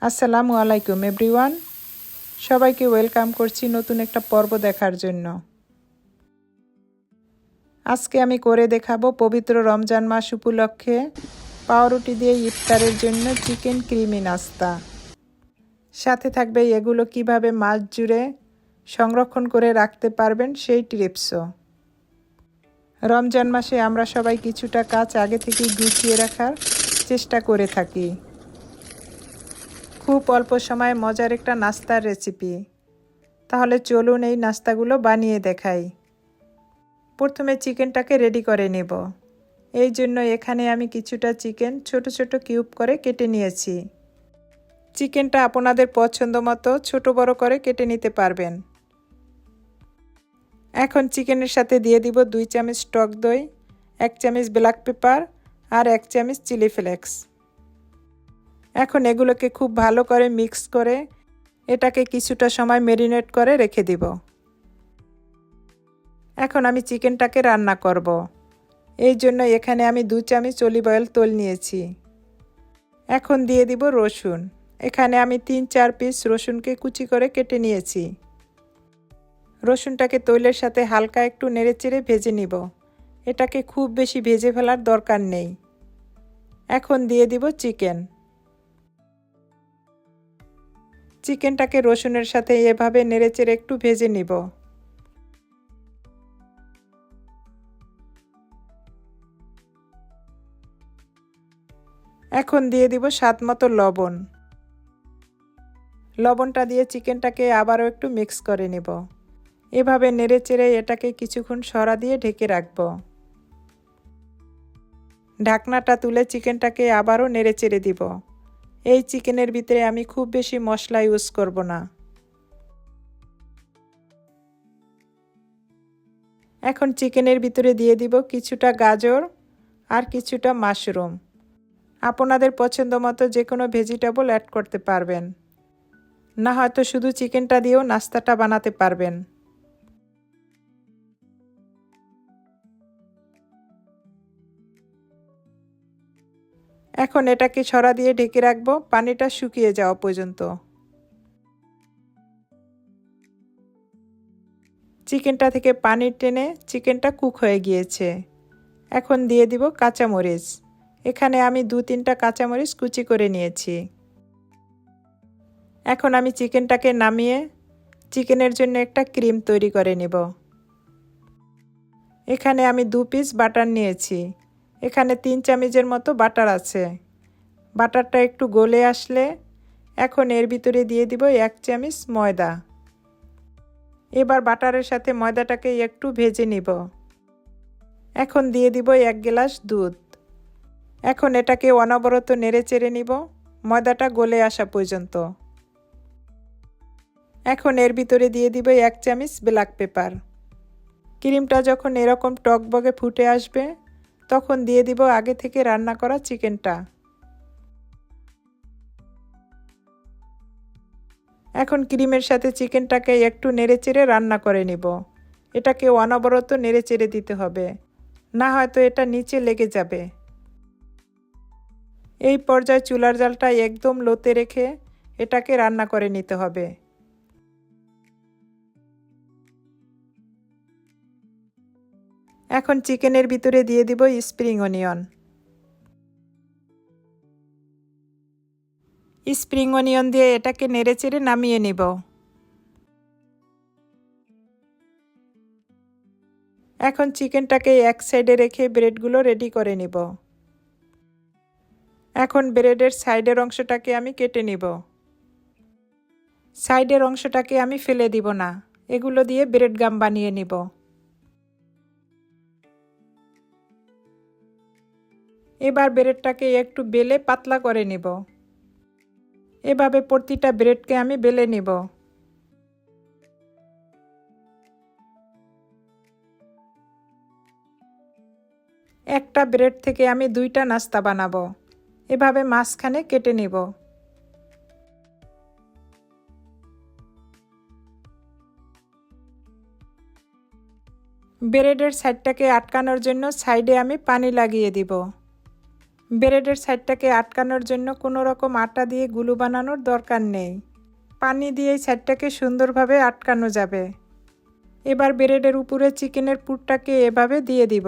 আসসালামু আলাইকুম এভরিওয়ান, সবাইকে ওয়েলকাম করছি নতুন একটা পর্ব দেখার জন্য। আজকে আমি করে দেখাবো পবিত্র রমজান মাস উপলক্ষে পাউরুটি দিয়ে ইফতারের জন্য চিকেন ক্রিমি নাস্তা। সাথে থাকবে এগুলো কিভাবে মাস জুড়ে সংরক্ষণ করে রাখতে পারবেন সেই টিপসও। রমজান মাসে আমরা সবাই কিছুটা কাজ আগে থেকেই গুছিয়ে রাখার চেষ্টা করে থাকি। খুব অল্প সময়ে মজার একটা নাস্তার রেসিপি। তাহলে চলুন এই নাস্তাগুলো বানিয়ে দেখাই। প্রথমে চিকেনটাকে রেডি করে নেব। এই জন্য এখানে আমি কিছুটা চিকেন ছোট ছোট কিউব করে কেটে নিয়েছি। চিকেনটা আপনাদের পছন্দ মতো ছোট বড় করে কেটে নিতে পারবেন। এখন চিকেনের সাথে দিয়ে দিব 2 চামচ টক দই, 1 চামচ ব্ল্যাক পেপার আর 1 চামচ চিলি ফ্লেক্স। এখন এগুলোকে খুব ভালো করে মিক্স করে এটাকে কিছুটা সময় ম্যারিনেট করে রেখে দিব। এখন আমি চিকেনটাকে রান্না করব। এই জন্য এখানে আমি 2 চামচ অলিভ অয়েল তেল নিয়েছি। এখন দিয়ে দিব রসুন। এখানে আমি 3-4 পিস রসুনকে কুচি করে কেটে নিয়েছি। রসুনটাকে তেলের সাথে হালকা একটু নেড়েচেড়ে ভেজে নিব। এটাকে খুব বেশি ভেজে ফেলার দরকার নেই। এখন দিয়ে দিব চিকেনটাকে রসুনের সাথে এভাবে নেড়েচেড়ে একটু ভেজে নিব। এখন দিয়ে দিব স্বাদমতো লবণ। লবণটা দিয়ে চিকেনটাকে আবারও একটু মিক্স করে নেব। এভাবে নেড়েচেড়ে এটাকে কিছুক্ষণ সরা দিয়ে ঢেকে রাখব। ঢাকনাটা তুলে চিকেনটাকে আবারও নেড়েচেড়ে দিব। এই চিকেনের ভিতরে আমি খুব বেশি মশলা ইউজ করব না। এখন চিকেনের ভিতরে দিয়ে দিব কিছুটা গাজর আর কিছুটা মাশরুম। আপনাদের পছন্দ মতো যে কোনো ভেজিটেবল অ্যাড করতে পারবেন, না হয়তো শুধু চিকেনটা দিয়েও নাস্তাটা বানাতে পারবেন। এখন এটাকে ছড়া দিয়ে ঢেকে রাখবো পানিটা শুকিয়ে যাওয়া পর্যন্ত। চিকেনটা থেকে পানি টেনে চিকেনটা কুক হয়ে গিয়েছে। এখন দিয়ে দিব কাঁচামরিচ। এখানে আমি 2-3টা কাঁচামরিচ কুচি করে নিয়েছি। এখন আমি চিকেনটাকে নামিয়ে চিকেনের জন্য একটা ক্রিম তৈরি করে নেব। এখানে আমি 2 পিস বাটার নিয়েছি। এখানে 3 চামচের মতো বাটার আছে। বাটারটা একটু গলে আসলে এখন এর ভিতরে দিয়ে দিব 1 চামচ ময়দা। এবার বাটারের সাথে ময়দাটাকে একটু ভেজে নিব। এখন দিয়ে দিব 1 গ্লাস দুধ। এখন এটাকে অনবরত নেড়েচেড়ে নিব ময়দাটা গলে আসা পর্যন্ত। এখন এর ভিতরে দিয়ে দিব 1 চামচ ব্ল্যাক পেপার। ক্রিমটা যখন এরকম টকবগে ফুটে আসবে তখন দিয়ে দিব আগে থেকে রান্না করা চিকেনটা। এখন ক্রিমের সাথে চিকেনটাকে একটু নেড়েচেড়ে রান্না করে নিব। এটাকে অনবরত নেড়েচেড়ে দিতে হবে, না হয়তো এটা নিচে লেগে যাবে। এই পর্যায়ে চুলার জালটা একদম লোতে রেখে এটাকে রান্না করে নিতে হবে। এখন চিকেনের ভিতরে দিয়ে দিব স্প্রিং অনিয়ন। স্প্রিং অনিয়ন দিয়ে এটাকে নেড়েচেড়ে নামিয়ে নিব। এখন চিকেনটাকে এক সাইডে রেখে ব্রেডগুলো রেডি করে নিব। এখন ব্রেডের সাইডের অংশটাকে আমি কেটে নিব। সাইডের অংশটাকে আমি ফেলে দিব না, এগুলো দিয়ে ব্রেড গাম বানিয়ে নিব। এবার ব্রেডটাকে একটু বেলে পাতলা করে নিব। এভাবে প্রতিটা ব্রেডকে আমি বেলে নিব। একটা ব্রেড থেকে আমি 2টা নাস্তা বানাবো। এভাবে মাঝখানে কেটে নিব। ব্রেডের সাইডটাকে আটকানোর জন্য সাইডে আমি পানি লাগিয়ে দিব। ব্রেডের সাইডটাকে আটকানোর জন্য কোনো রকম আটা দিয়ে গুলু বানানোর দরকার নেই। পানি দিয়ে সাইডটাকে সুন্দরভাবে আটকানো যাবে। এবার ব্রেডের উপরে চিকেনের পুরটাকে এভাবে দিয়ে দিব।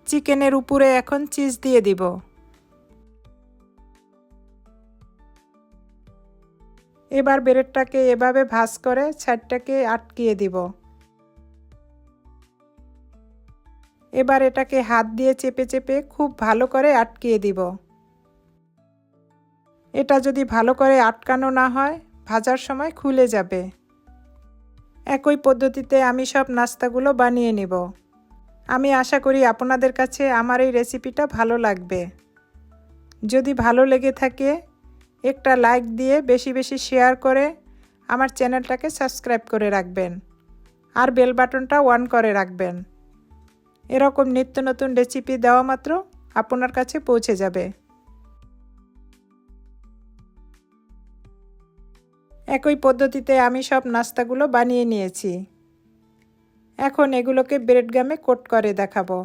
চিকেনের উপরে এখন চিজ দিয়ে দিব। এবার ব্রেডটাকে এভাবে ভাঁজ করে সাইডটাকে আটকিয়ে দিব। এবার এটাকে হাত দিয়ে চেপে চেপে খুব ভালো করে আটকিয়ে দিব। এটা যদি ভালো করে আটকানো না হয় ভাজার সময় খুলে যাবে। একই পদ্ধতিতে আমি সব নাস্তাগুলো বানিয়ে নিব। আমি আশা করি আপনাদের কাছে আমার এই রেসিপিটা ভালো লাগবে। যদি ভালো লেগে থাকে একটা লাইক দিয়ে বেশি বেশি শেয়ার করে আমার চ্যানেলটাকে সাবস্ক্রাইব করে রাখবেন আর বেল বাটনটা অন করে রাখবেন। এরকম নিত্য নতুন রেসিপি দেওয়া মাত্র আপনার কাছে পৌঁছে যাবে। একই পদ্ধতিতে আমি সব নাস্তাগুলো বানিয়ে নিয়েছি। এখন এগুলোকে ব্রেড গামে কোট করে দেখাবো।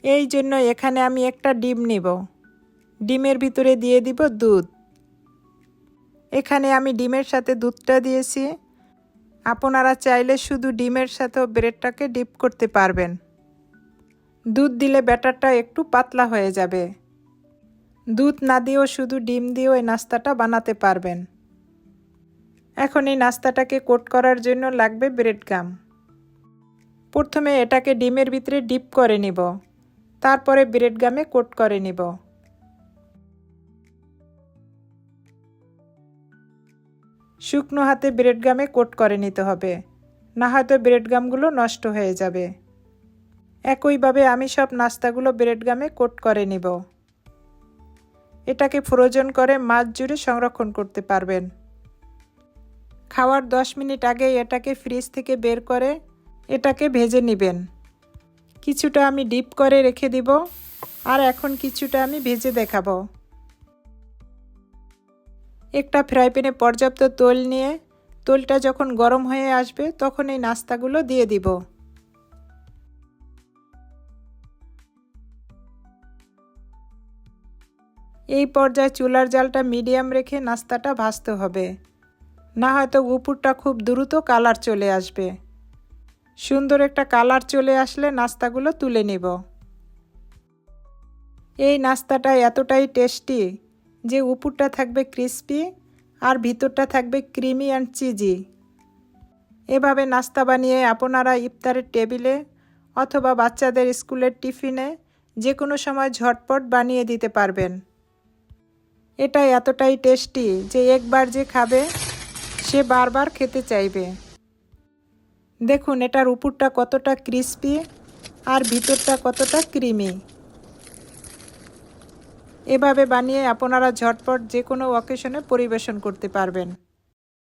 এই জন্য এখানে আমি একটা ডিম নিব। ডিমের ভিতরে দিয়ে দিব দুধ। এখানে আমি ডিমের সাথে দুধটা দিয়েছি। আপনারা চাইলে শুধু ডিমের সাথেও ব্রেডটাকে ডিপ করতে পারবেন। দুধ দিলে ব্যাটারটা একটু পাতলা হয়ে যাবে। দুধ না দিয়েও শুধু ডিম দিয়েও এই নাস্তাটা বানাতে পারবেন। এখন এই নাস্তাটাকে কোট করার জন্য লাগবে ব্রেড গাম। প্রথমে এটাকে ডিমের ভিতরে ডিপ করে নিব, তারপরে ব্রেড গামে কোট করে নিব। শুকনো হাতে ব্রেড গামে কোট করে নিতে হবে, না হয়তো ব্রেড গামগুলো নষ্ট হয়ে যাবে। একইভাবে আমি সব নাস্তাগুলো ব্রেড গামে কোট করে নিব। এটাকে ফ্রোজেন করে মাস জুড়ে সংরক্ষণ করতে পারবেন। খাওয়ার 10 মিনিট আগে এটাকে ফ্রিজ থেকে বের করে এটাকে ভেজে নেবেন। কিছুটা আমি ডিপ করে রেখে দিব আর এখন কিছুটা আমি ভেজে দেখাবো। একটা ফ্রাই প্যানে পর্যাপ্ত তেল নিয়ে তেলটা যখন গরম হয়ে আসবে তখন এই নাস্তাগুলো দিয়ে দিব। এই পর্যায়ে চুলার জালটা মিডিয়াম রেখে নাস্তাটা ভাজতে হবে, না হয়তো উপরটা খুব দ্রুত কালার চলে আসবে। সুন্দর একটা কালার চলে আসলে নাস্তাগুলো তুলে নেব। এই নাস্তাটা এতটাই টেস্টি যে উপরটা থাকবে ক্রিস্পি আর ভিতরটা থাকবে ক্রিমি অ্যান্ড চিজি। এভাবে নাস্তা বানিয়ে আপনারা ইফতারের টেবিলে অথবা বাচ্চাদের স্কুলের টিফিনে যে কোনো সময় ঝটপট বানিয়ে দিতে পারবেন। এটা এতটাই টেস্টি যে একবার যে খাবে সে বারবার খেতে চাইবে। দেখুন এটার উপরটা কতটা ক্রিস্পি আর ভিতরটা কতটা ক্রিমি। এভাবে বানিয়ে আপনারা ঝটপট যে কোনো অকেশনে পরিবেশন করতে পারবেন।